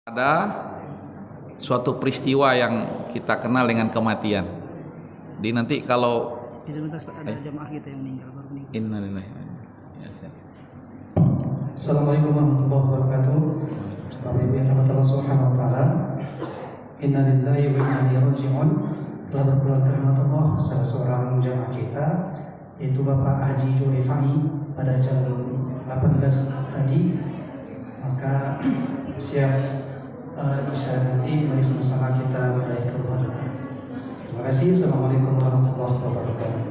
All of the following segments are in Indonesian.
Ada suatu peristiwa yang kita kenal dengan kematian. Jadi nanti kalau sebentar ada jamaah kita yang meninggal baru meninggal. Innalillahi. Assalamualaikum warahmatullahi wabarakatuh. Bapak Ibu yang rahmat Allah Subhanahu wa taala. Innalillahi wa inna ilaihi raji'un. Telah berpulang ke rahmat Allah salah seorang jamaah kita, yaitu Bapak Haji Jurifai pada jam 18 tadi. Maka siap Isya nanti mari sama-sama kita mulai ke rumah duka. Terima kasih. Assalamualaikum warahmatullahi wabarakatuh.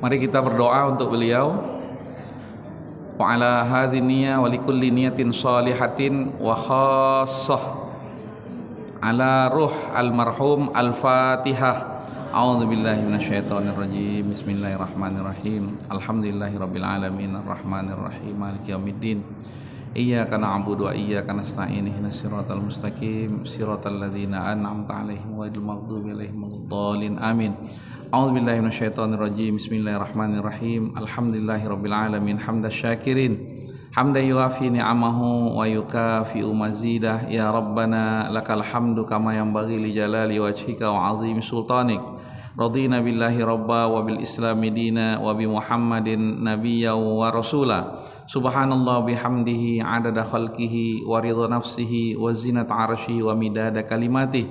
Mari kita berdoa untuk beliau. Wa ala hadhihi niyyah wa likulli niyatin shalihatin wa khassah ala ruh almarhum al-Fatihah. A'udzubillahi minasyaitonirrajim. Bismillahirrahmanirrahim. Alhamdulillahirabbil alamin arrahmanir rahim maliki yaumiddin. Iyyaka na'budu wa iyyaka nasta'in ihdinas siratal mustaqim siratal ladzina an'amta 'alaihim ghairil maghdubi 'alaihim waladdallin. Amin. A'udzubillahi minasyaitonirrajim. Bismillahirrahmanirrahim. Alhamdulillahirabbil alamin hamdas syakirin. Hamdan yuafi ni'amahu wa yukafi'u mazidah. Ya Rabbana lakal hamdu kama yanbaghi li jalali wajhika wa 'azimi sultanik. Radina billahi rabba wa bil islami dina wa bi Muhammadin nabiyya wa rasula. Subhanallah bihamdihi 'adada khalqihi wa ridha nafsihi wa zinata 'arsyihi wa midada kalimatih.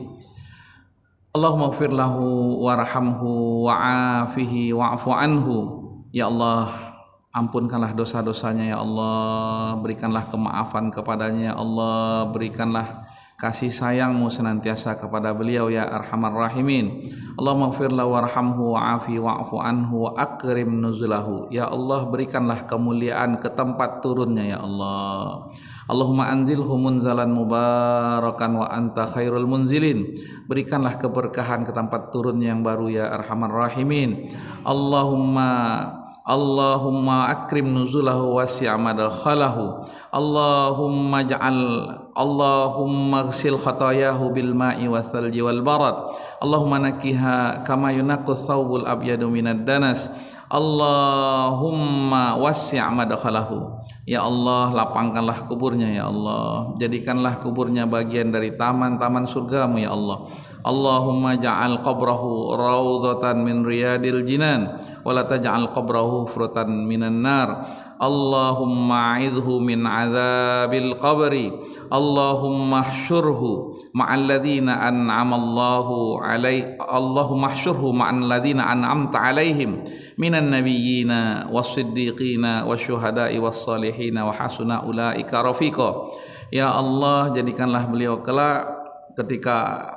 Allahumma ighfir lahu warhamhu wa'afihi wa'fu anhu. Ya Allah, ampunkanlah dosa-dosanya ya Allah, berikanlah kemaafan kepadanya ya Allah, berikanlah kasih sayang-Mu senantiasa kepada beliau ya Arhamar Rahimin. Allahumma ighfir lahu warhamhu wa'afi wa'fu anhu wa akrim nuzulahu. Ya Allah, berikanlah kemuliaan ke tempat turunnya ya Allah. Allahumma anzilhu munzalan mubarakan wa anta khairul munzilin. Berikanlah keberkahan ke tempat turunnya yang baru ya Arhamar Rahimin. Allahumma akrim nuzulahu wasi' madkhalahu. Allahumma ghsil khatayahu bil ma'i wal thalji wal barad. Allahumma nakkiha kama yunaqqu thawbul abyadu minad danas. Allahumma wasi' madkhalahu. Ya Allah, lapangkanlah kuburnya ya Allah. Jadikanlah kuburnya bagian dari taman-taman surgamu ya Allah. Allahumma ja'al qabrahu rawdatan min riyadil jinan wa la taj'al qabrahu furatan minan nar. Allahumma a'idhu min azabil qabri. Allahumma ahsyurhu ma'al ladzina an'ama Allahu alaihi. Allahumma ahsyurhu ma'al ladzina an'amta alaihim minan nabiyyina was-siddiqina wasyuhada'i was-salihina wa hasuna ulaika rafiqa. Ya Allah, jadikanlah beliau kelak ketika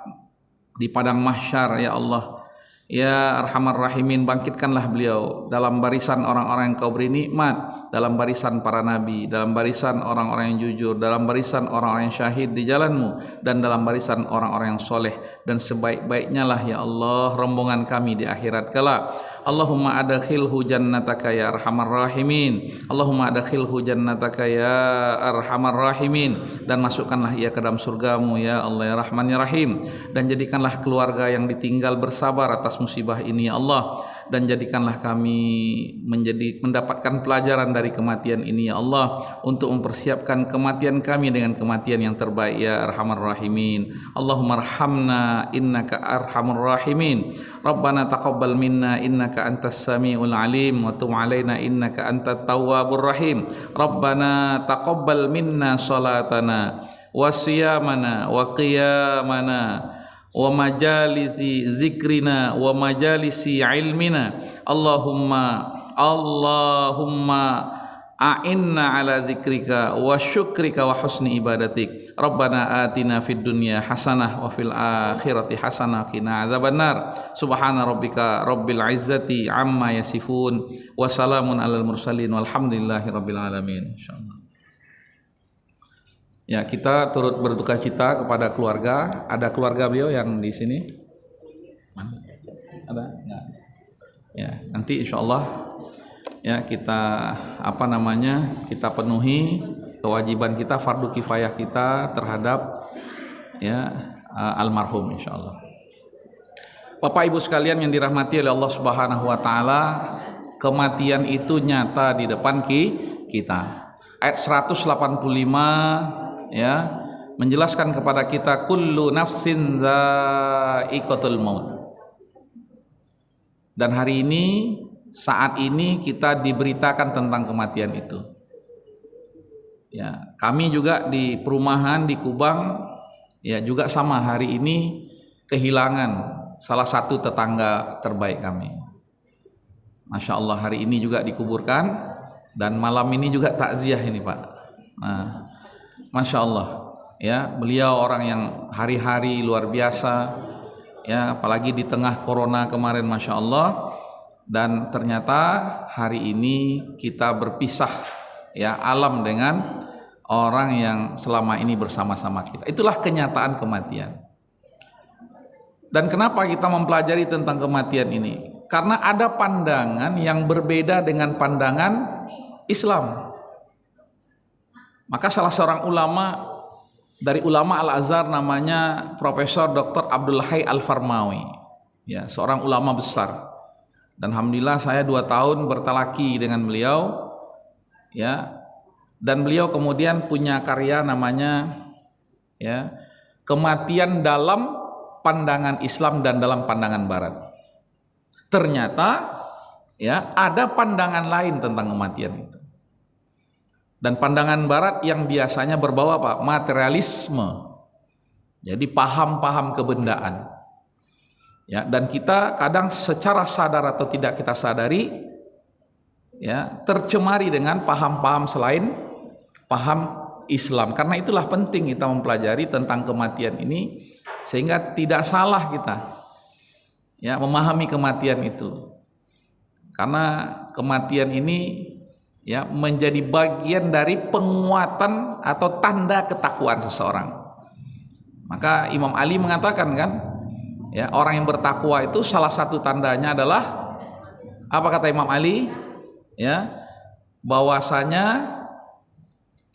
di padang mahsyar ya Allah. Ya Arhamar Rahimin, bangkitkanlah beliau dalam barisan orang-orang yang Kau beri nikmat, dalam barisan para nabi, dalam barisan orang-orang yang jujur, dalam barisan orang-orang yang syahid di jalan-Mu, dan dalam barisan orang-orang yang soleh. Dan sebaik-baiknya lah ya Allah rombongan kami di akhirat kelak. Allahumma adkhilhu jannataka ya Arhamar Rahimin. Allahumma adkhilhu jannataka ya Arhamar Rahimin. Dan masukkanlah ia ke dalam surgamu ya Allah ya Rahman ya Rahim. Dan jadikanlah keluarga yang ditinggal bersabar atas musibah ini ya Allah. Dan jadikanlah kami mendapatkan pelajaran dari kematian ini ya Allah, untuk mempersiapkan kematian kami dengan kematian yang terbaik ya Arhamar Rahimin. Allahumma arhamna innaka arhamur rahimin. Rabbana taqabbal minna innaka antas samiul alim wa tub alaina innaka antat tawwabur rahim. Rabbana taqabbal minna salatana wa siyamana wa qiyamana wa majalisi zikrina wa majalisi ilmina. Allahumma a'inna ala zikrika wa syukrika wa husni ibadatik. Rabbana atina fid dunya hasanah wa fil akhirati hasanah qina adzabannar. Subhana rabbika rabbil izzati amma yasifun wa salamun alal mursalin walhamdulillahi rabbil alamin. Insyaallah. Ya, kita turut berduka cita kepada keluarga. Ada keluarga beliau yang di sini? Mana? Ada? Enggak. Ya, nanti insyaallah ya kita kita penuhi kewajiban kita, fardu kifayah kita terhadap ya almarhum insyaallah. Bapak Ibu sekalian yang dirahmati oleh Allah Subhanahu wa taala, kematian itu nyata di depan kita. Ayat 185 ya menjelaskan kepada kita kullu nafsin dha'iqatul maut. Dan hari ini, saat ini kita diberitakan tentang kematian itu. Ya, kami juga di perumahan di Kubang ya juga sama, hari ini kehilangan salah satu tetangga terbaik kami. Masya Allah, hari ini juga dikuburkan dan malam ini juga takziah ini Pak. Nah, Masya Allah ya, beliau orang yang hari-hari luar biasa ya, apalagi di tengah corona kemarin, Masya Allah. Dan ternyata hari ini kita berpisah ya, alam dengan orang yang selama ini bersama-sama kita. Itulah kenyataan kematian. Dan kenapa kita mempelajari tentang kematian ini? Karena ada pandangan yang berbeda dengan pandangan Islam. Maka salah seorang ulama dari ulama Al-Azhar namanya Profesor Dr. Abdul Hayy Al-Farmawi, ya, seorang ulama besar. Dan alhamdulillah saya 2 tahun bertalaki dengan beliau, ya. Dan beliau kemudian punya karya namanya ya, Kematian dalam Pandangan Islam dan dalam Pandangan Barat. Ternyata ya ada pandangan lain tentang kematian itu. Dan pandangan barat yang biasanya berbau apa? Materialisme. Jadi paham-paham kebendaan. Ya, dan kita kadang secara sadar atau tidak kita sadari ya, tercemari dengan paham-paham selain paham Islam. Karena itulah penting kita mempelajari tentang kematian ini sehingga tidak salah kita ya memahami kematian itu. Karena kematian ini ya menjadi bagian dari penguatan atau tanda ketakwaan seseorang. Maka Imam Ali mengatakan kan, ya, orang yang bertakwa itu salah satu tandanya adalah apa kata Imam Ali? Ya, bahwasanya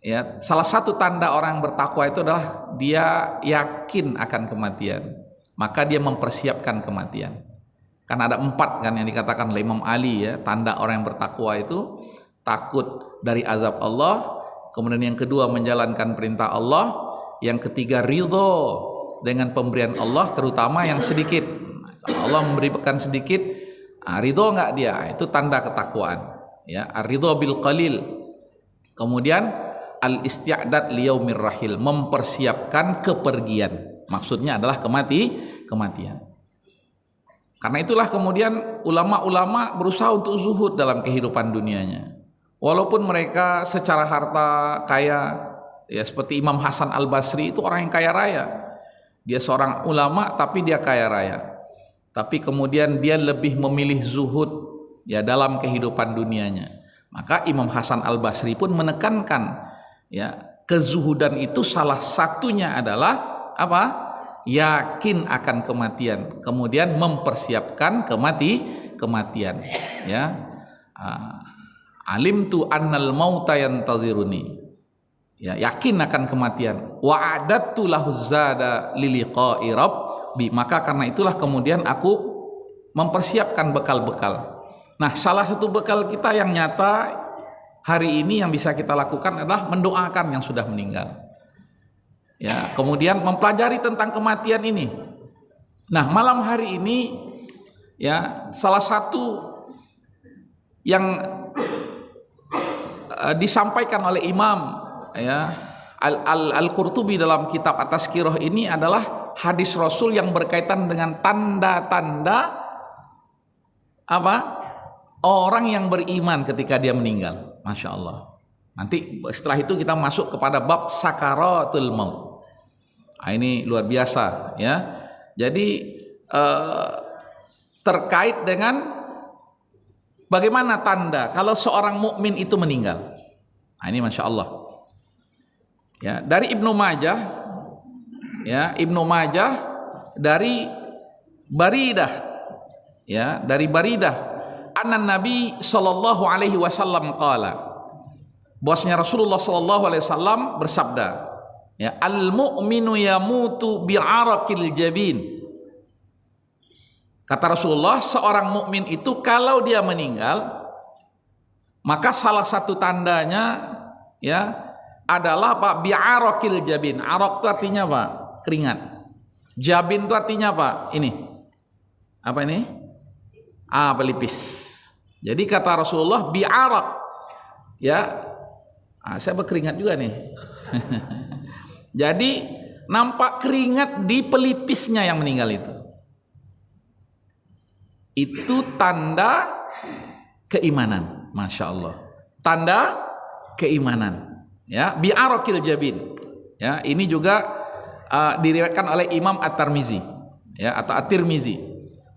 ya salah satu tanda orang yang bertakwa itu adalah dia yakin akan kematian. Maka dia mempersiapkan kematian. Kan ada 4 kan yang dikatakan oleh Imam Ali ya, tanda orang yang bertakwa itu takut dari azab Allah, kemudian yang kedua menjalankan perintah Allah, yang ketiga ridho dengan pemberian Allah terutama yang sedikit. Kalau Allah memberikan sedikit, ridho enggak dia? Itu tanda ketakwaan. Ya, ridho bil qalil. Kemudian al-isti'dad liyaumir rahil, mempersiapkan kepergian. Maksudnya adalah kematian. Karena itulah kemudian ulama-ulama berusaha untuk zuhud dalam kehidupan dunianya. Walaupun mereka secara harta kaya, ya seperti Imam Hasan Al-Basri itu orang yang kaya raya. Dia seorang ulama tapi dia kaya raya. Tapi kemudian dia lebih memilih zuhud ya dalam kehidupan dunianya. Maka Imam Hasan Al-Basri pun menekankan ya kezuhudan itu salah satunya adalah apa? Yakin akan kematian, kemudian mempersiapkan kematian. Ya, alimtu annal mauta yantaziruni. Ya, yakin akan kematian. Wa'adattu lahu zada liliqa'i rabbi. Maka karena itulah kemudian aku mempersiapkan bekal-bekal. Nah, salah satu bekal kita yang nyata hari ini yang bisa kita lakukan adalah mendoakan yang sudah meninggal. Ya, kemudian mempelajari tentang kematian ini. Nah, malam hari ini ya salah satu yang disampaikan oleh Imam ya Al-Qurtubi dalam kitab At-Tazkirah ini adalah hadis Rasul yang berkaitan dengan tanda-tanda apa? Orang yang beriman ketika dia meninggal. Masya Allah. Nanti setelah itu kita masuk kepada bab sakaratul maut. Nah, ini luar biasa ya. Jadi terkait dengan bagaimana tanda kalau seorang mukmin itu meninggal. Nah, ini Masya Allah. Ya, dari Ibnu Majah, ya Ibnu Majah dari Baridah, ya dari Baridah, anan Nabi sallallahu alaihi wasallam qala, bahwasanya Rasulullah sallallahu alaihi wasallam bersabda, ya al-mu'minu yamutu bi'arakil jabin. Kata Rasulullah, seorang mukmin itu kalau dia meninggal Maka salah satu tandanya ya adalah apa? Bi'arakil jabin. Arak itu artinya apa? Keringat. Jabin itu artinya apa? Ini. Apa ini? Pelipis. Jadi kata Rasulullah bi'arak. Ya. Saya berkeringat juga nih. Jadi nampak keringat di pelipisnya yang meninggal itu. Itu tanda keimanan, masya Allah. Tanda keimanan. Ya, bi'arakil jabin. Ya, ini juga diriwayatkan oleh Imam At-Tirmizi, ya, atau At-Tirmizi.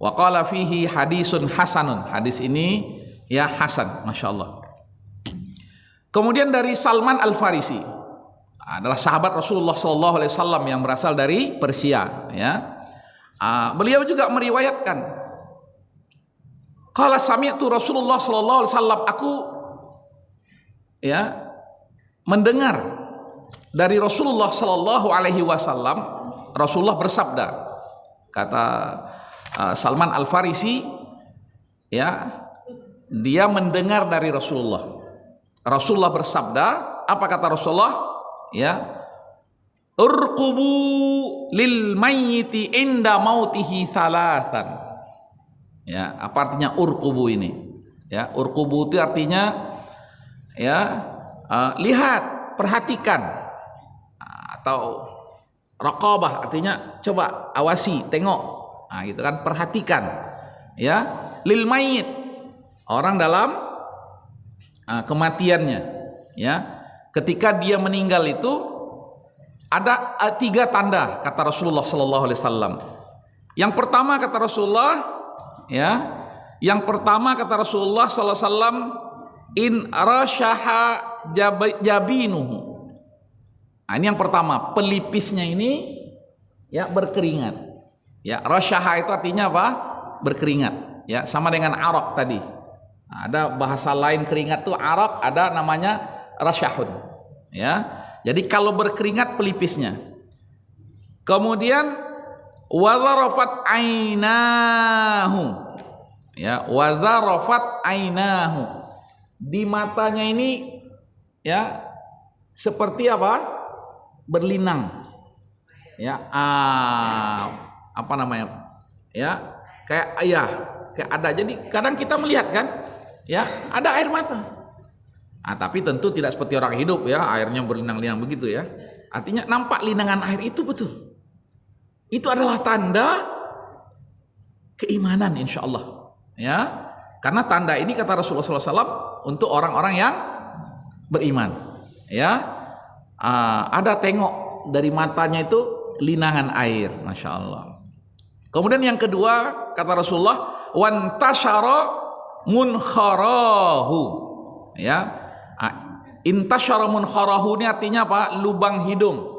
Wa qala fihi hadisun hasanun. Hadis ini ya hasan, masya Allah. Kemudian dari Salman Al-Farisi, adalah sahabat Rasulullah SAW yang berasal dari Persia. Ya, beliau juga meriwayatkan. Qala sami'tu Rasulullah SAW, aku ya mendengar dari Rasulullah SAW, Rasulullah bersabda, kata Salman Al-Farisi, ya, dia mendengar dari Rasulullah. Rasulullah bersabda, apa kata Rasulullah? Ya, urqubu lil mayyiti inda mautihi salasan. Ya, apa artinya urqubu ini? Ya, urqubu itu artinya ya lihat, perhatikan, atau raqabah artinya coba awasi, tengok. Nah, gitu kan, perhatikan. Ya, lil mayyit, orang dalam kematiannya. Ya, ketika dia meninggal itu ada 3 tanda kata Rasulullah sallallahu alaihi wasallam. Yang pertama kata Rasulullah, ya, yang pertama kata Rasulullah sallallahu alaihi wasallam, in rasyaha jabinuhu. Nah, ini yang pertama, pelipisnya ini ya berkeringat. Ya, rasyaha itu artinya apa? Berkeringat. Ya, sama dengan arak tadi. Nah, ada bahasa lain keringat tuh arak, ada namanya rasyahun. Ya, jadi kalau berkeringat pelipisnya. Kemudian wazarafat ainahu. Ya, wazarafat ainahu. Di matanya ini ya seperti apa? Berlinang. Ya, apa namanya? Ya, kayak ada. Jadi kadang kita melihat kan, ya, ada air mata. Tapi tentu tidak seperti orang hidup ya, airnya berlinang-linang begitu ya. Artinya nampak linangan air itu betul. Itu adalah tanda keimanan insya Allah. Ya, karena tanda ini kata Rasulullah SAW untuk orang-orang yang beriman. Ya, ada tengok dari matanya itu linangan air, masya Allah. Kemudian yang kedua kata Rasulullah, wantashara munkharahu. Ya, intashara munkharahu ini artinya apa? Lubang hidung.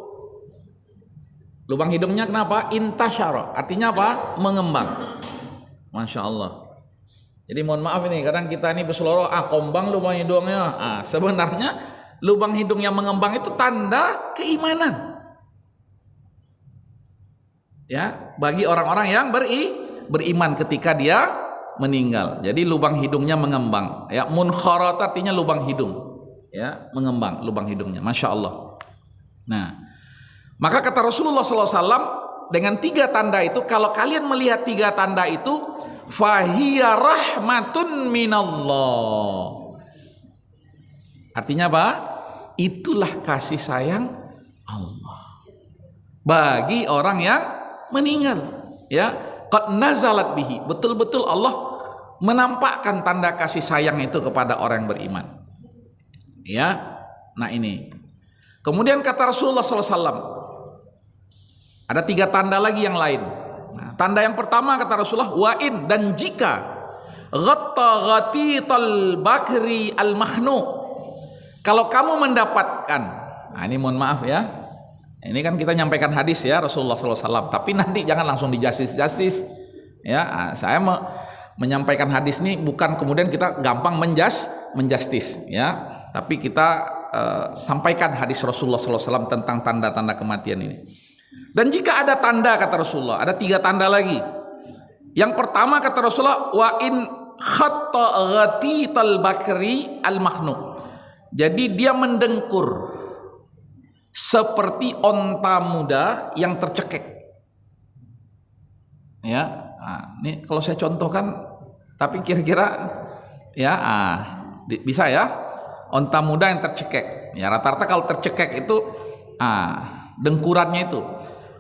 Lubang hidungnya kenapa? Intashara artinya apa? Mengembang. Masya Allah. Jadi mohon maaf ini, kadang kita ini berseloroh, kombang lubang hidungnya. Sebenarnya lubang hidung yang mengembang itu tanda keimanan. Ya, bagi orang-orang yang beriman ketika dia meninggal. Jadi lubang hidungnya mengembang. Ya, munkharat artinya lubang hidung. Ya, mengembang lubang hidungnya. Masya Allah. Nah, maka kata Rasulullah SAW, dengan 3 tanda itu, kalau kalian melihat 3 tanda itu, fahiya rahmatun minallah. Artinya apa? Itulah kasih sayang Allah bagi orang yang meninggal. Ya, qad nazalat bihi. Betul-betul Allah menampakkan tanda kasih sayang itu kepada orang yang beriman. Ya, nah ini. Kemudian kata Rasulullah SAW, ada 3 tanda lagi yang lain. Nah, tanda yang pertama kata Rasulullah, wa'in, dan jika ghatta ghatital bakri al-makhnuq, kalau kamu mendapatkan, nah ini mohon maaf ya, ini kan kita nyampaikan hadis ya Rasulullah SAW, tapi nanti jangan langsung dijustis ya. Saya menyampaikan hadis ini bukan kemudian kita gampang menjustis ya, tapi kita sampaikan hadis Rasulullah SAW tentang tanda-tanda kematian ini. Dan jika ada tanda kata Rasulullah, ada 3 tanda lagi. Yang pertama kata Rasulullah, wa in khatta ghatital bakri al-makhnuk. Jadi dia mendengkur seperti onta muda yang tercekek. Ya, ini kalau saya contohkan, tapi kira-kira ya, bisa ya, onta muda yang tercekek. Ya, rata-rata kalau tercekek itu, dengkurannya itu.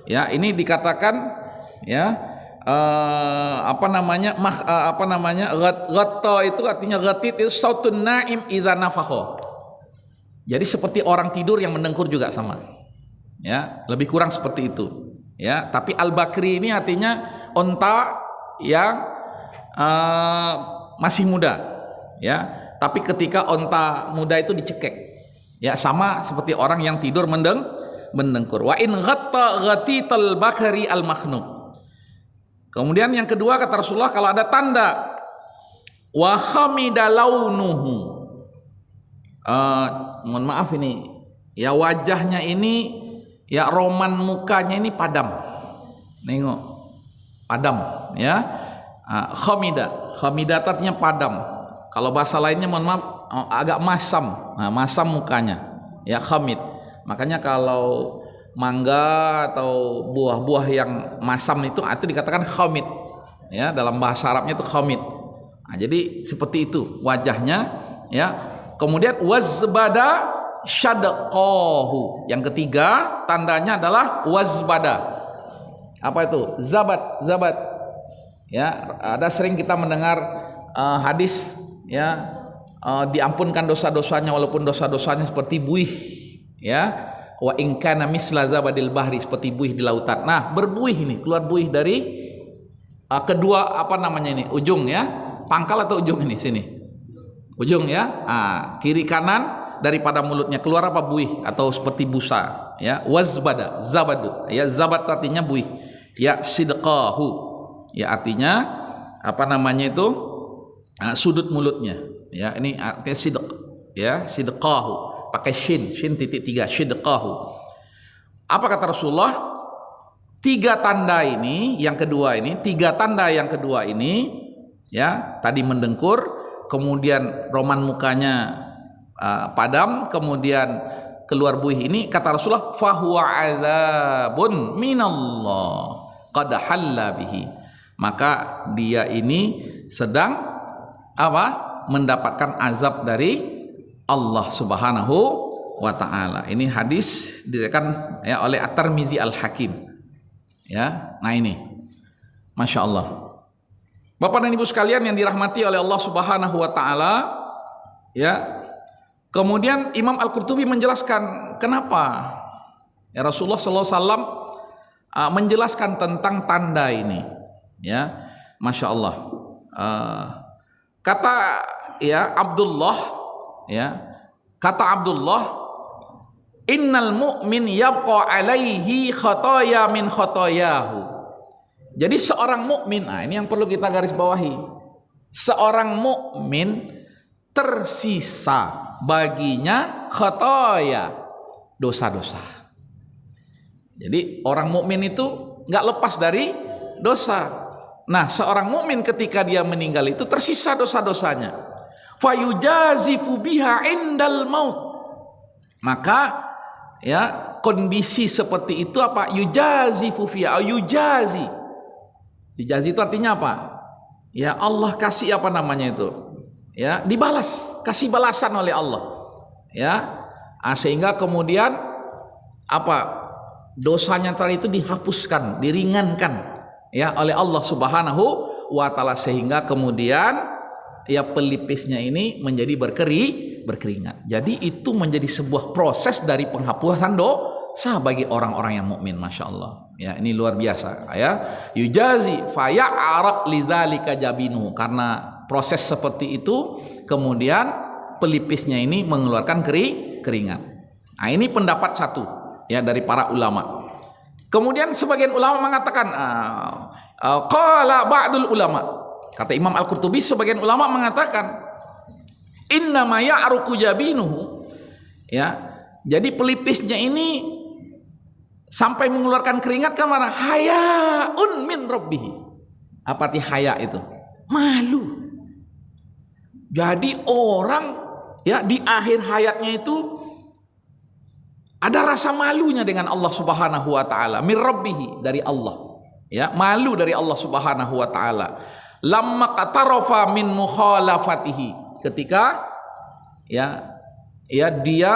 Ya, ini dikatakan ya, ghatta itu artinya ghatit itu sautun naim idza nafakha. Jadi seperti orang tidur yang mendengkur juga sama. Ya, lebih kurang seperti itu. Ya, tapi al-bakri ini artinya onta yang masih muda. Ya, tapi ketika onta muda itu dicekek. Ya, sama seperti orang yang tidur mendengkur. Wa in ghatta ghatital bakri al-makhnuk. Kemudian yang kedua kata Rasulullah, kalau ada tanda wa khamida launuhu. Mohon maaf ini ya, wajahnya ini ya, roman mukanya ini padam, nengok padam ya. Khamida artinya padam. Kalau bahasa lainnya mohon maaf agak masam, masam mukanya ya, khamid. Makanya kalau mangga atau buah-buah yang masam itu dikatakan khamid ya, dalam bahasa Arabnya itu khamid. Jadi seperti itu wajahnya ya. Kemudian wazbada syadqahu. Yang ketiga tandanya adalah wazbada. Apa itu? Zabat. Ya, ada sering kita mendengar hadis ya, diampunkan dosa-dosanya walaupun dosa-dosanya seperti buih ya. Wa in kana misla zabadil bahri, seperti buih di lautan. Nah, berbuih ini, keluar buih dari kedua ini ujung ya. Pangkal atau ujung ini sini? Ujung ya, kiri kanan daripada mulutnya keluar buih atau seperti busa ya. Wazbada, zabadu ya, zabat artinya buih ya. Sidqahu ya, artinya itu sudut mulutnya ya. Ini artinya sidq ya, sidqahu pakai shin titik 3, sidqahu. Apa kata Rasulullah? Tiga tanda yang kedua ini ya, tadi mendengkur, kemudian roman mukanya padam, kemudian keluar buih ini, kata Rasulullah, fahuwa azabun minallah qad halla bihi. Maka dia ini sedang mendapatkan azab dari Allah Subhanahu wa taala. Ini hadis diriwayatkan ya oleh At-Tirmizi Al-Hakim. Ya. Nah ini. Masya Allah. Bapak dan Ibu sekalian yang dirahmati oleh Allah Subhanahu wa taala, ya. Kemudian Imam Al-Qurtubi menjelaskan kenapa ya Rasulullah sallallahu alaihi wasallam menjelaskan tentang tanda ini, ya. Masya Allah. Kata Abdullah, innal mu'min yaqa alaihi khataya min khatayahu. Jadi seorang mukmin, ini yang perlu kita garis bawahi. Seorang mukmin tersisa baginya khataya, dosa-dosa. Jadi orang mukmin itu nggak lepas dari dosa. Nah, seorang mukmin ketika dia meninggal itu tersisa dosa-dosanya. Fayujazifu biha indal maut. Maka ya, kondisi seperti itu yujazifu fiha, yujazi. Yujazi itu artinya apa? Ya, Allah kasih itu? Ya, dibalas, kasih balasan oleh Allah. Ya. Sehingga kemudian dosanya tadi itu dihapuskan, diringankan ya oleh Allah Subhanahu wa taala, sehingga kemudian ya pelipisnya ini menjadi berkeringat. Jadi itu menjadi sebuah proses dari penghapusan dosa bagi orang-orang yang mukmin, masya Allah. Ya, ini luar biasa ya. Yujazi faya'araq lidzalika jabinu, karena proses seperti itu kemudian pelipisnya ini mengeluarkan keringat. Nah, ini pendapat satu ya dari para ulama. Kemudian sebagian ulama mengatakan qala ba'dul ulama, kata Imam Al-Qurtubi, sebagian ulama mengatakan innama ya'ruqu jabinuhu, ya. Jadi pelipisnya ini sampai mengeluarkan keringat kemana? Hayaun min rabbih. Apa arti haya itu? Malu. Jadi orang ya di akhir hayatnya itu ada rasa malunya dengan Allah Subhanahu wa taala, min rabbihi, dari Allah. Ya, malu dari Allah Subhanahu wa taala. Lamma qatarafa min mukhalafatihi, ketika ya dia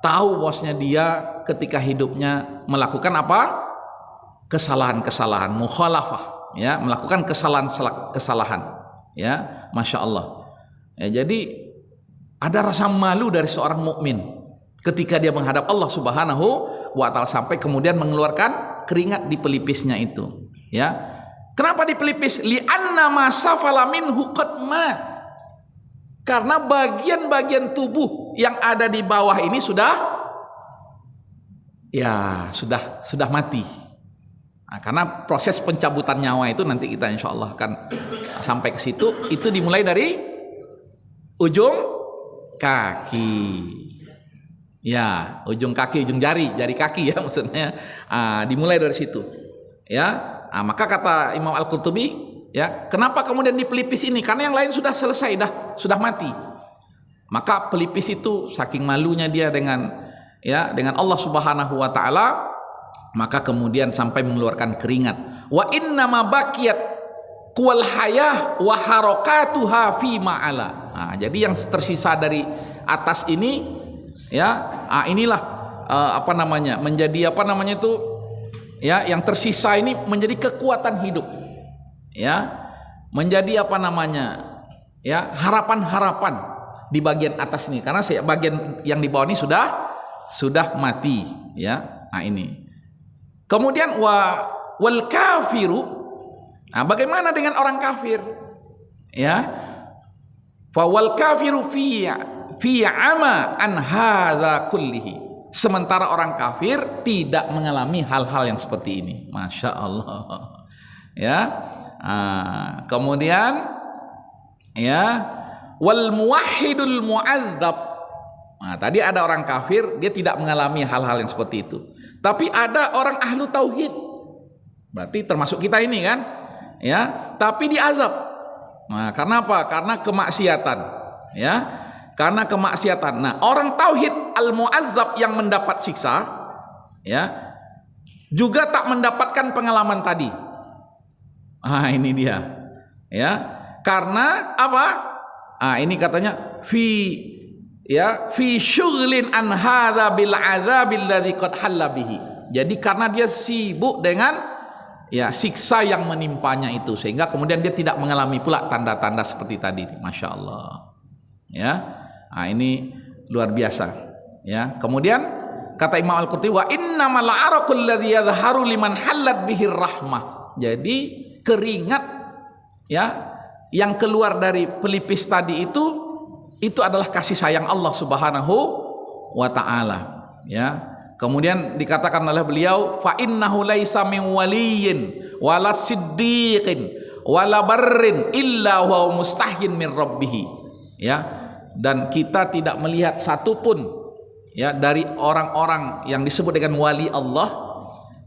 tahu bosnya dia ketika hidupnya melakukan apa? Kesalahan-kesalahan, mukhalafah, ya, melakukan kesalahan, ya, masya Allah. Ya, jadi ada rasa malu dari seorang mukmin ketika dia menghadap Allah Subhanahu wa taala sampai kemudian mengeluarkan keringat di pelipisnya itu, ya. Kenapa di pelipis? Li'anna ma safala minhu qad mat. Karena bagian-bagian tubuh yang ada di bawah ini sudah mati. Nah, karena proses pencabutan nyawa itu nanti kita insya Allah akan sampai ke situ. Itu dimulai dari ujung kaki. Ya, ujung kaki, ujung jari kaki ya maksudnya. Dimulai dari situ. Ya, maka kata Imam Al-Qurtubi, ya, kenapa kemudian di pelipis ini? Karena yang lain sudah selesai, sudah mati. Maka pelipis itu saking malunya dia dengan Allah Subhanahu wa taala, maka kemudian sampai mengeluarkan keringat. Wa inna ma baqiyat qul hayah wa harakatuha fi ma'ala. Jadi yang tersisa dari atas ini, ya, inilah menjadi itu, ya, yang tersisa ini menjadi kekuatan hidup, ya, menjadi ya, harapan-harapan di bagian atas ini, karena bagian yang di bawah ini sudah mati, ya. Ini kemudian wal kafiru, bagaimana dengan orang kafir, ya, fa wal kafiru fi ama an hadza kullihi. Sementara orang kafir tidak mengalami hal-hal yang seperti ini, masya Allah, ya. Kemudian, ya, wal muwahhidul mu'adzab. Tadi ada orang kafir, dia tidak mengalami hal-hal yang seperti itu. Tapi ada orang ahlu tauhid, berarti termasuk kita ini kan, ya. Tapi diazab. Karena apa? Karena kemaksiatan, ya. Karena kemaksiatan. Nah, orang tauhid al-mu'azzab yang mendapat siksa, ya, juga tak mendapatkan pengalaman tadi. Ini dia, ya. Karena apa? Ini katanya fi syughlin an hadza bil adzabil ladzi qad halla bihi. Jadi karena dia sibuk dengan, ya, siksa yang menimpanya itu, sehingga kemudian dia tidak mengalami pula tanda-tanda seperti tadi. Masya Allah, ya. Ini luar biasa, ya. Kemudian kata Imam Al-Qurtubi, wa innamal araqul ladzi yadhharu liman hallat bihi rahmah. Jadi keringat, ya, yang keluar dari pelipis tadi itu adalah kasih sayang Allah Subhanahu wa taala, ya. Kemudian dikatakan oleh beliau, fa innahu laisa min waliyyin wala siddiqin wala barrin illa huwa mustahyin min rabbih, ya. Dan kita tidak melihat satupun, ya, dari orang-orang yang disebut dengan wali Allah,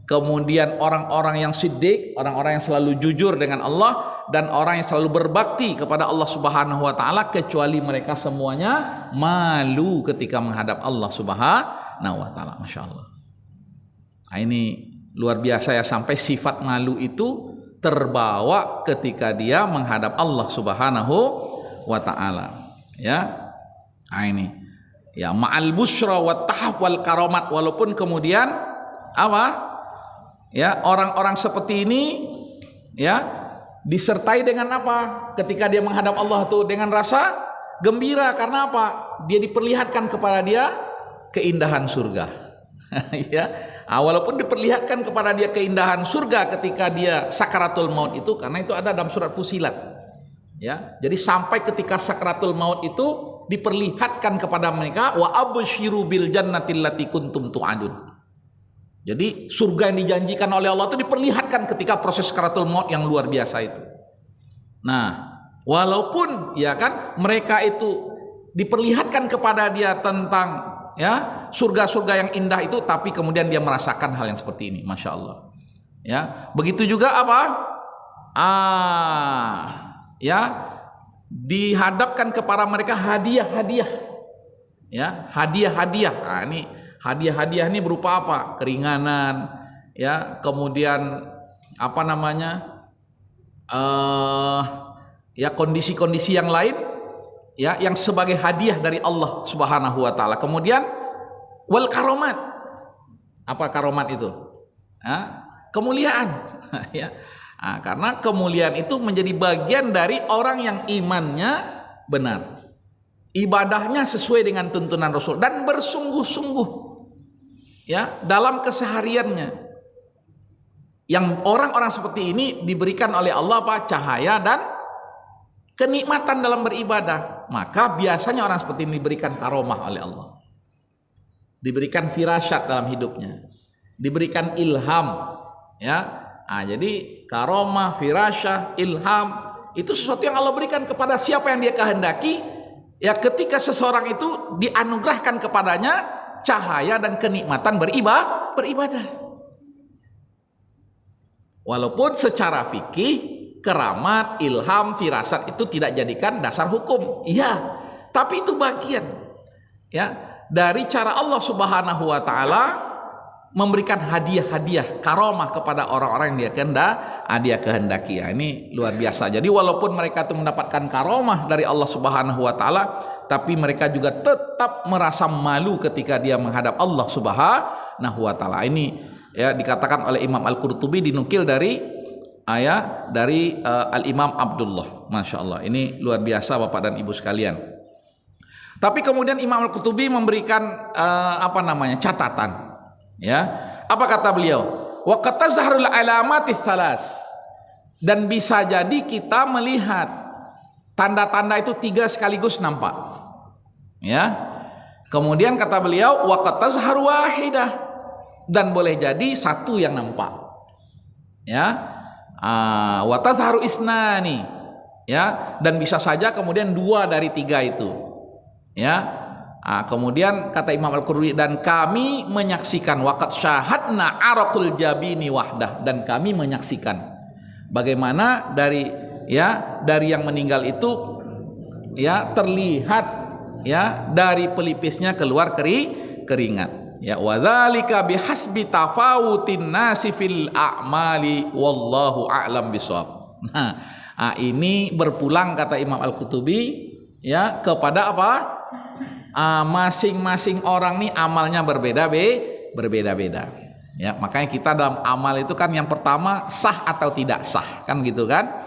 kemudian orang-orang yang siddiq, orang-orang yang selalu jujur dengan Allah, dan orang yang selalu berbakti kepada Allah Subhanahu wa taala, kecuali mereka semuanya malu ketika menghadap Allah Subhanahu wa taala. Masya Allah. Ini luar biasa, ya, sampai sifat malu itu terbawa ketika dia menghadap Allah Subhanahu wa taala, ya. Ini, ya, ma'al busra wa tahaf wal karamat. Walaupun kemudian apa, ya, orang-orang seperti ini, ya, disertai dengan apa ketika dia menghadap Allah itu? Dengan rasa gembira. Karena apa? Dia diperlihatkan kepada dia keindahan surga. Ya, walaupun diperlihatkan kepada dia keindahan surga ketika dia sakaratul maut itu, karena itu ada dalam surat Fusilat, ya. Jadi sampai ketika sakaratul maut itu diperlihatkan kepada mereka, wa absyiru bil jannatil lati kuntum tu'adun. Jadi surga yang dijanjikan oleh Allah itu diperlihatkan ketika proses sakaratul maut yang luar biasa itu. Nah, walaupun, ya kan, mereka itu diperlihatkan kepada dia tentang, ya, surga-surga yang indah itu, tapi kemudian dia merasakan hal yang seperti ini. Masya Allah, ya. Begitu juga apa, ya, dihadapkan kepada mereka hadiah-hadiah. Ya, hadiah-hadiah. Nah, ini hadiah-hadiah ini berupa apa? Keringanan, ya, kemudian apa namanya? Ya, kondisi-kondisi yang lain, ya, yang sebagai hadiah dari Allah Subhanahu wa taala. Kemudian wal karomat. Apa karomat itu? Kemuliaan. Ya. Nah, karena kemuliaan itu menjadi bagian dari orang yang imannya benar, ibadahnya sesuai dengan tuntunan Rasul dan bersungguh-sungguh, ya, dalam kesehariannya. Yang orang-orang seperti ini diberikan oleh Allah apa? Cahaya dan kenikmatan dalam beribadah. Maka biasanya orang seperti ini diberikan karomah oleh Allah, diberikan firasyat dalam hidupnya, diberikan ilham, ya. Nah, jadi karomah, firasyah, ilham itu sesuatu yang Allah berikan kepada siapa yang Dia kehendaki. Ya, ketika seseorang itu dianugerahkan kepadanya cahaya dan kenikmatan beribadah. Walaupun secara fikih keramat, ilham, firasat itu tidak jadikan dasar hukum. Iya, tapi itu bagian, ya, dari cara Allah Subhanahu wa taala memberikan hadiah-hadiah karomah kepada orang-orang yang dia kehendaki. Ya, ini luar biasa. Jadi walaupun mereka itu mendapatkan karomah dari Allah Subhanahu wa taala, tapi mereka juga tetap merasa malu ketika dia menghadap Allah Subhanahu wa taala. Ini, ya, dikatakan oleh Imam Al-Qurtubi, dinukil dari ayat dari Al-Imam Abdullah. Masya Allah, ini luar biasa Bapak dan Ibu sekalian. Tapi kemudian Imam Al-Qurtubi memberikan catatan. Ya, apa kata beliau? Wa qad tazharul alamatis tsalas. Dan bisa jadi kita melihat tanda-tanda itu 3 sekaligus nampak. Ya. Kemudian kata beliau wa qad tazharu wahidah. Dan boleh jadi satu yang nampak, ya, wa tazharu isnani, ya, dan bisa saja kemudian 2 dari 3 itu, ya. Kemudian kata Imam Al-Qurtubi, dan kami menyaksikan waqad syahadna araqul jabini wahdah, dan kami menyaksikan bagaimana dari yang meninggal itu, ya, terlihat, ya, dari pelipisnya keluar keringat. Ya, wadzalika bihasbi tafawutin nasi fil a'mali wallahu a'lam bishawab. Nah, ini berpulang kata Imam Al-Qurtubi, ya, kepada apa? Masing-masing orang nih amalnya berbeda-beda. Ya, makanya kita dalam amal itu kan yang pertama sah atau tidak sah, kan gitu kan?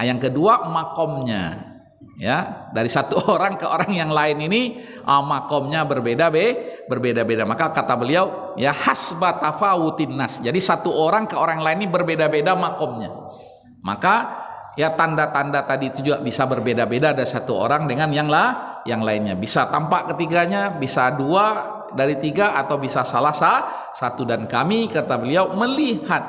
Yang kedua makomnya. Ya, dari satu orang ke orang yang lain ini makomnya berbeda-beda. Maka kata beliau, ya, hasba tafawutin nas. Jadi satu orang ke orang lain ini berbeda-beda makomnya. Maka, ya, tanda-tanda tadi itu juga bisa berbeda-beda dari satu orang dengan yang lainnya. Bisa tampak ketiganya, bisa 2 dari 3, atau bisa salah satu. Dan kami, kata beliau, melihat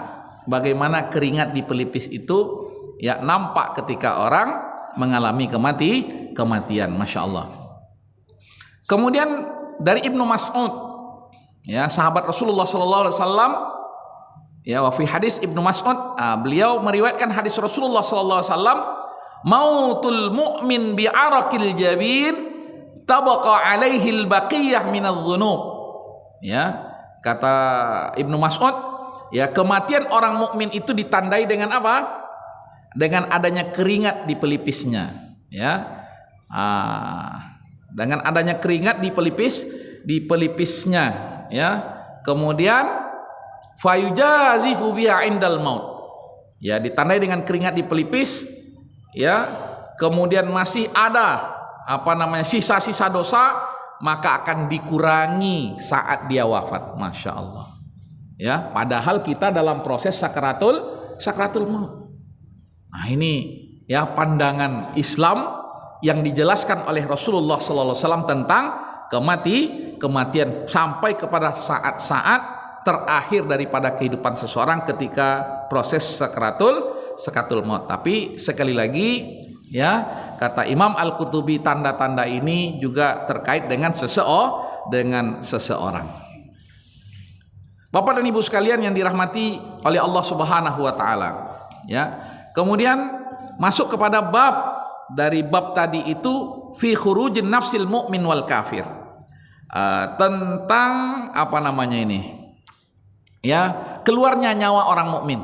bagaimana keringat di pelipis itu, ya, nampak ketika orang mengalami kematian. Masya Allah. Kemudian dari Ibnu Mas'ud, ya, sahabat Rasulullah SAW, ya, wa fi hadis Ibnu Mas'ud, beliau meriwayatkan hadis Rasulullah SAW, mautul mu'min bi'arakil jabin tabaqa alaihi al-baqiyah minadh dhunub. Ya, kata Ibnu Mas'ud, ya, kematian orang mukmin itu ditandai dengan apa? Dengan adanya keringat di pelipisnya, ya, dengan adanya keringat di pelipisnya, ya. Kemudian fayujazifu biha indal maut, ya, ditandai dengan keringat di pelipis, ya. Kemudian masih ada sisa-sisa dosa, maka akan dikurangi saat dia wafat. Masya Allah, ya. Padahal kita dalam proses sakratul maut. Nah, ini, ya, pandangan Islam yang dijelaskan oleh Rasulullah SAW tentang kematian sampai kepada saat-saat terakhir daripada kehidupan seseorang ketika proses sakratul maut. Tapi sekali lagi, ya, kata Imam Al-Qurtubi, tanda-tanda ini juga terkait dengan seseorang. Bapak dan Ibu sekalian yang dirahmati oleh Allah Subhanahu wa taala, ya. Kemudian masuk kepada bab dari bab tadi itu fi khurujin nafsil mu'min wal kafir. Tentang apa namanya ini? Ya, keluarnya nyawa orang mukmin,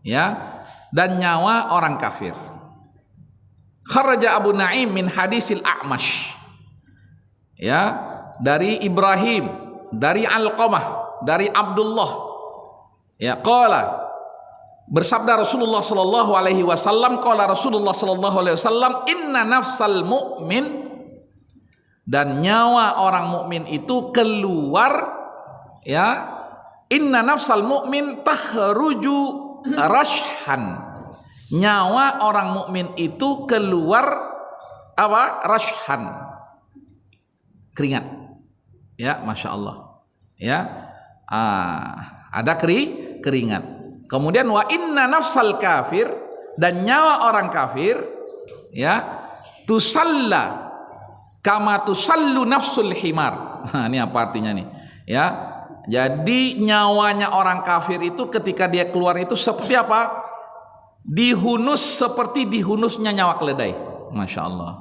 ya, dan nyawa orang kafir. Kharaja Abu Naim min hadisil A'mash. Ya, dari Ibrahim, dari Alqamah, dari Abdullah. Ya, qala bersabda Rasulullah sallallahu alaihi wasallam, qala Rasulullah sallallahu alaihi wasallam, inna nafsal mu'min, dan nyawa orang mukmin itu keluar, ya, inna nafsal mu'min takhruju rashhan. Nyawa orang mukmin itu keluar apa? Rashhan, keringat. Ya, masya Allah. Ya, ada keringat. Kemudian wa inna nafsal kafir, dan nyawa orang kafir, ya, tusalla kama tusallu nafsul himar. Nah, ini apa artinya nih? Ya, jadi nyawanya orang kafir itu ketika dia keluar itu seperti apa? Dihunus seperti dihunusnya nyawa keledai. Masya Allah.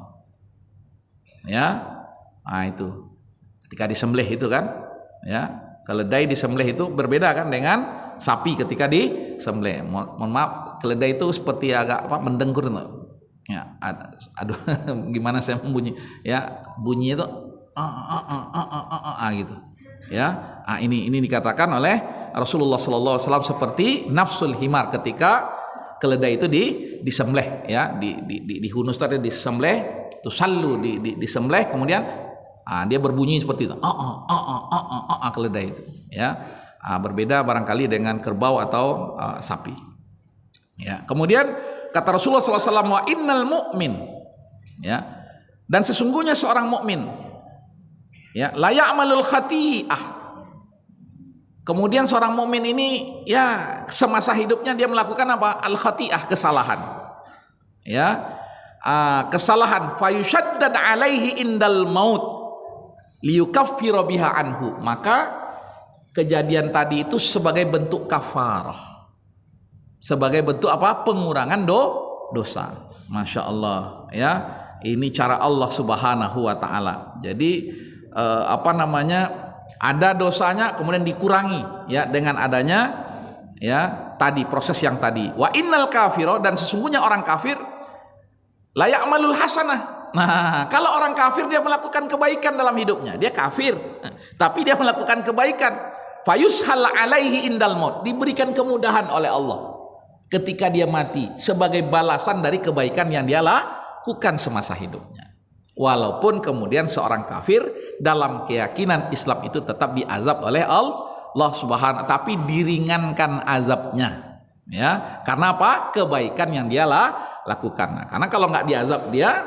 Ya, nah itu ketika disembelih itu kan, ya, keledai disembelih itu berbeda kan dengan sapi ketika disembelih. Mohon maaf, keledai itu seperti agak apa, mendengkur tuh. Ya, aduh, gimana saya membunyi? Ya, bunyi itu gitu. Ya, ini dikatakan oleh Rasulullah sallallahu alaihi wasallam seperti nafsul himar ketika keledai itu disembelih, ya, dihunus tadi, disembelih, tusallu, disembelih, kemudian dia berbunyi seperti itu, keledai itu, ya. Berbeda barangkali dengan kerbau atau sapi. Ya, kemudian kata Rasulullah SAW, wa innal mu'min, ya, dan sesungguhnya seorang mukmin, ya, la ya'malul khati'ah. Kemudian seorang mukmin ini, ya, semasa hidupnya dia melakukan apa? Al khati'ah, kesalahan. Ya, kesalahan. Fayushaddad alaihi indal maut liyukaffira biha anhu. Maka kejadian tadi itu sebagai bentuk kafarah, sebagai bentuk apa? Pengurangan dosa. Masya Allah, ya, ini cara Allah Subhanahu wa Ta'ala. Jadi apa namanya, ada dosanya kemudian dikurangi, ya, dengan adanya, ya, tadi proses yang tadi. Wa innal kafiro, dan sesungguhnya orang kafir la ya'malul hasanah. Nah, kalau orang kafir dia melakukan kebaikan dalam hidupnya, dia kafir, tapi dia melakukan kebaikan, fayushal alaihi indal maut, diberikan kemudahan oleh Allah ketika dia mati sebagai balasan dari kebaikan yang dia lakukan semasa hidupnya. Walaupun kemudian seorang kafir dalam keyakinan Islam itu tetap diazab oleh Allah Subhanahu, tapi diringankan azabnya, ya, karena apa? Kebaikan yang dia lakukan. Nah, karena kalau nggak diazab dia,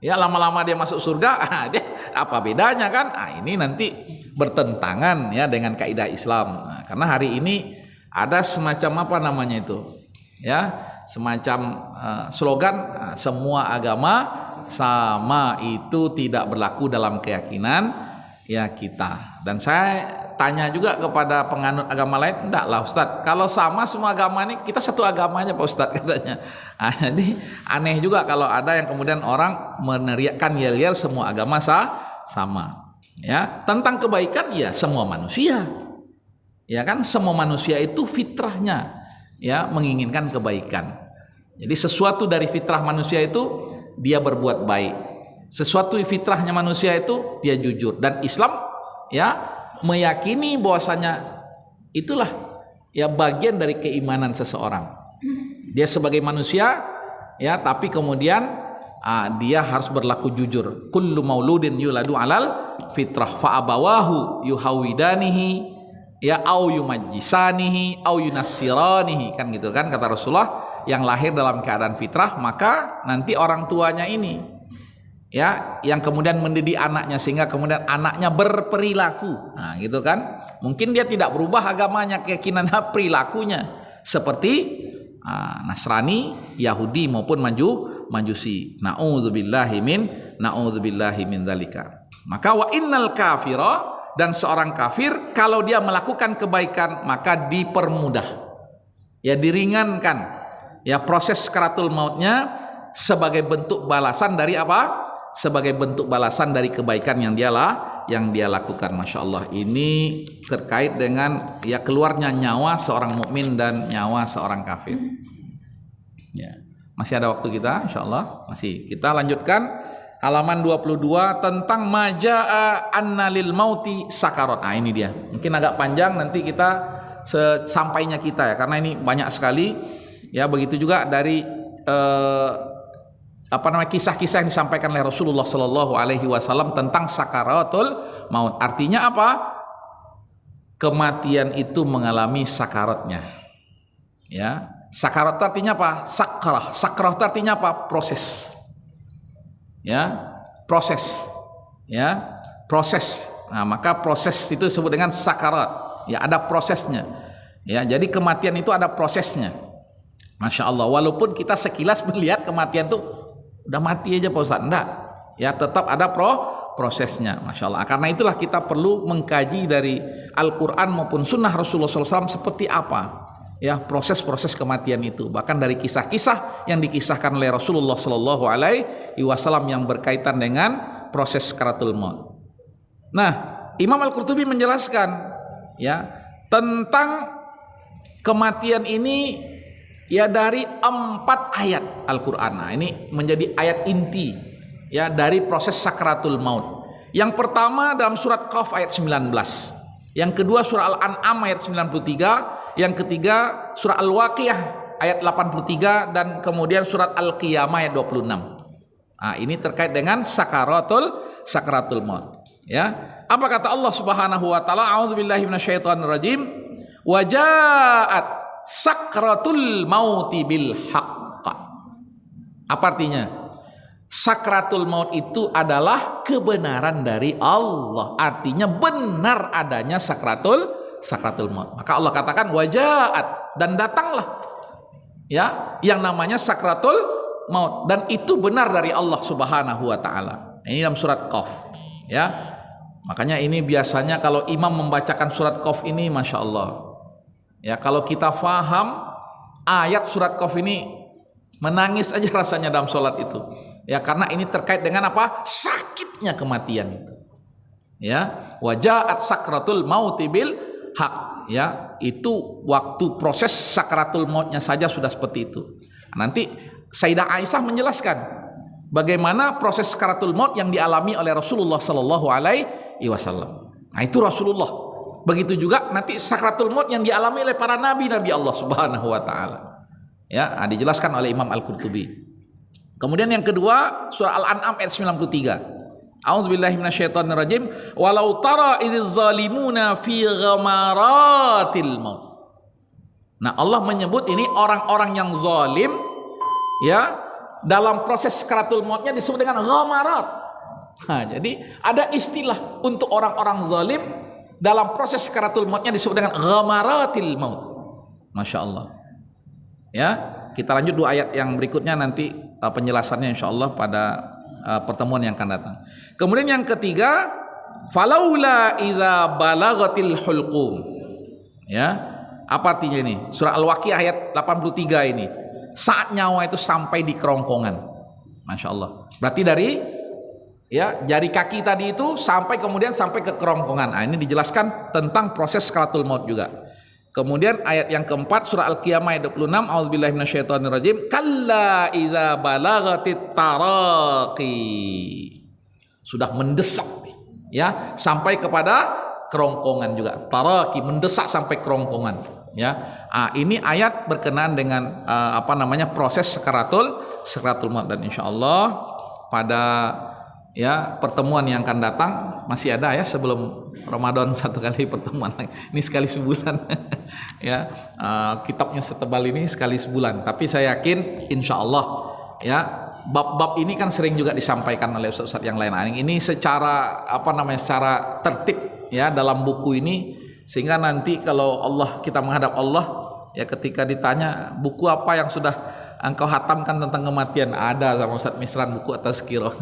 ya, lama-lama dia masuk surga, dia apa bedanya kan? Ini nanti bertentangan, ya, dengan kaidah Islam. Nah, karena hari ini ada semacam apa namanya itu, ya, semacam slogan, semua agama sama, itu tidak berlaku dalam keyakinan, ya, kita. Dan saya tanya juga kepada penganut agama lain, enggak lah Ustadz, kalau sama semua agama ini, kita satu agamanya Pak Ustadz, katanya. Jadi aneh juga kalau ada yang kemudian orang meneriakkan yel-yel semua agama sama, ya. Tentang kebaikan, ya, semua manusia, ya kan, semua manusia itu fitrahnya, ya, menginginkan kebaikan. Jadi sesuatu dari fitrah manusia itu dia berbuat baik. Sesuatu fitrahnya manusia itu dia jujur, dan Islam, ya, meyakini bahwasanya itulah, ya, bagian dari keimanan seseorang. Dia sebagai manusia, ya, tapi kemudian dia harus berlaku jujur. Kullu mauludin yuladu alal fitrah fa abawahu yuhawidanihi, ya, au yumajjisanihi au yunassiranihi, kan gitu kan kata Rasulullah. Yang lahir dalam keadaan fitrah, maka nanti orang tuanya ini, ya, yang kemudian mendidik anaknya sehingga kemudian anaknya berperilaku, nah, gitu kan. Mungkin dia tidak berubah agamanya, keyakinannya, perilakunya seperti Nasrani, Yahudi maupun Majusi. Na'udzubillahi min dzalika. Maka wa innal kafira, dan seorang kafir kalau dia melakukan kebaikan maka dipermudah, ya, diringankan, ya, proses sakaratul mautnya sebagai bentuk balasan dari apa? Sebagai bentuk balasan dari kebaikan yang dia lakukan. Masya Allah, ini terkait dengan ya keluarnya nyawa seorang mukmin dan nyawa seorang kafir. Ya, masih ada waktu kita, insya Allah masih. Kita lanjutkan halaman 22 tentang majaa annalil mauti sakarat. Nah ini dia, mungkin agak panjang, nanti kita sesampainya kita ya, karena ini banyak sekali ya. Begitu juga dari kisah-kisah yang disampaikan oleh Rasulullah Sallallahu Alaihi Wasallam tentang sakaratul maut. Artinya apa? Kematian itu mengalami sakaratnya. Ya, sakarat artinya apa? Sakrah. Sakrah artinya apa? Proses. Ya, proses. Ya, proses. Nah, maka proses itu disebut dengan sakarat. Ya, ada prosesnya. Ya, jadi kematian itu ada prosesnya. Masya Allah. Walaupun kita sekilas melihat kematian itu udah mati aja Pak Ustaz, enggak. Ya, tetap ada prosesnya. Masya Allah. Karena itulah kita perlu mengkaji dari Al-Quran maupun Sunnah Rasulullah SAW seperti apa ya proses-proses kematian itu. Bahkan dari kisah-kisah yang dikisahkan oleh Rasulullah Sallallahu Alaihi Wasallam yang berkaitan dengan proses sakaratul maut. Nah, Imam Al-Qurtubi menjelaskan ya tentang kematian ini ya dari 4 ayat Al-Quran. Nah, ini menjadi ayat inti ya dari proses sakaratul maut. Yang pertama dalam surat Qaf ayat 19. Yang kedua surah Al-An'am ayat 93. Yang ketiga surah Al-Waqiah ayat 83 dan kemudian surat Al-Qiyamah ayat 26. Nah, ini terkait dengan sakaratul maut. Ya. Apa kata Allah Subhanahu wa taala? A'udzubillahi minasyaitonir rajim. Wa ja'at sakratul mauti bil haqq. Apa artinya? Sakratul maut itu adalah kebenaran dari Allah. Artinya benar adanya sakratul maut. Maka Allah katakan wajaat, dan datanglah ya yang namanya sakratul maut, dan itu benar dari Allah Subhanahu wa taala. Ini dalam surat Qaf ya. Makanya ini biasanya kalau imam membacakan surat Qaf ini Masya Allah ya, kalau kita faham ayat surat Qaf ini menangis aja rasanya dalam sholat itu ya, karena ini terkait dengan apa? Sakitnya kematian itu ya. Wajaat sakratul mauti bil hak ya, itu waktu proses sakaratul mautnya saja sudah seperti itu. Nanti Sayyidah Aisyah menjelaskan bagaimana proses sakaratul maut yang dialami oleh Rasulullah Sallallahu Alaihi Wasallam. Nah itu Rasulullah. Begitu juga nanti sakaratul maut yang dialami oleh para nabi Allah Subhanahu Wa Taala. Ya, dijelaskan oleh Imam Al-Qurtubi. Kemudian yang kedua surah Al-An'am ayat 93. A'udzubillahi minasyaitonirrajim. Walau tara idz zalimuna fi ghamaratil maut. Nah, Allah menyebut ini orang-orang yang zalim ya dalam proses sakaratul mautnya disebut dengan ghamarat. Nah, jadi ada istilah untuk orang-orang zalim dalam proses sakaratul mautnya disebut dengan ghamaratil maut. Masya Allah. Ya, kita lanjut 2 ayat yang berikutnya nanti penjelasannya insyaallah pada pertemuan yang akan datang. Kemudian yang ketiga, falaula idza balagatil hulqum. Ya. Apa artinya ini? Surah Al-Waqiah ayat 83 ini. Saat nyawa itu sampai di kerongkongan. Masya Allah. Berarti dari ya jari kaki tadi itu sampai kemudian sampai ke kerongkongan. Nah, ini dijelaskan tentang proses sakaratul maut juga. Kemudian ayat yang keempat surah Al-Qiyamah ayat 26, a'udzubillahi minasyaitonirrajim, kalla idza balagatit taraqi. Sudah mendesak ya sampai kepada kerongkongan juga. Taraqi mendesak sampai kerongkongan ya. Ini ayat berkenaan dengan proses sakaratul maut, dan insyaallah pada ya pertemuan yang akan datang masih ada ya sebelum Ramadan 1 kali pertemuan lagi. Ini sekali sebulan ya. Kitabnya setebal ini sekali sebulan. Tapi saya yakin insya Allah ya bab-bab ini kan sering juga disampaikan oleh ustaz-ustaz yang lain. Ini secara secara tertib ya dalam buku ini, sehingga nanti kalau kita menghadap Allah ya, ketika ditanya buku apa yang sudah engkau hatamkan tentang kematian, ada sama Ustaz Misran buku Tazkirah.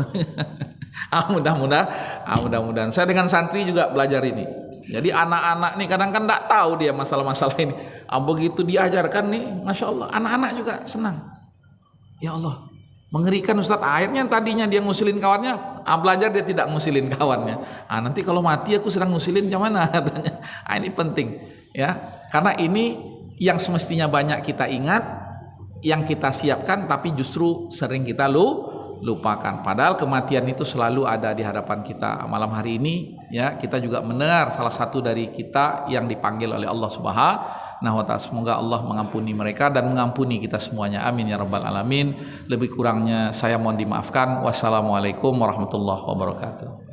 Mudah-mudahan saya dengan santri juga belajar ini. Jadi anak-anak nih kadang kan tidak tahu dia masalah-masalah ini. Begitu diajarkan nih, masya Allah, anak-anak juga senang. Ya Allah, Mengerikan Ustaz, akhirnya tadinya dia ngusilin kawannya, belajar dia tidak ngusilin kawannya. Nanti kalau mati aku sedang ngusilin gimana katanya. Ini penting ya, karena ini yang semestinya banyak kita ingat, yang kita siapkan, tapi justru sering kita lupakan. Padahal kematian itu selalu ada di hadapan kita. Malam hari ini ya, kita juga mendengar salah satu dari kita yang dipanggil oleh Allah Subhanahu wa ta'ala. Semoga Allah mengampuni mereka dan mengampuni kita semuanya, amin ya rabbal alamin. Lebih kurangnya saya mohon dimaafkan. Wassalamualaikum warahmatullahi wabarakatuh.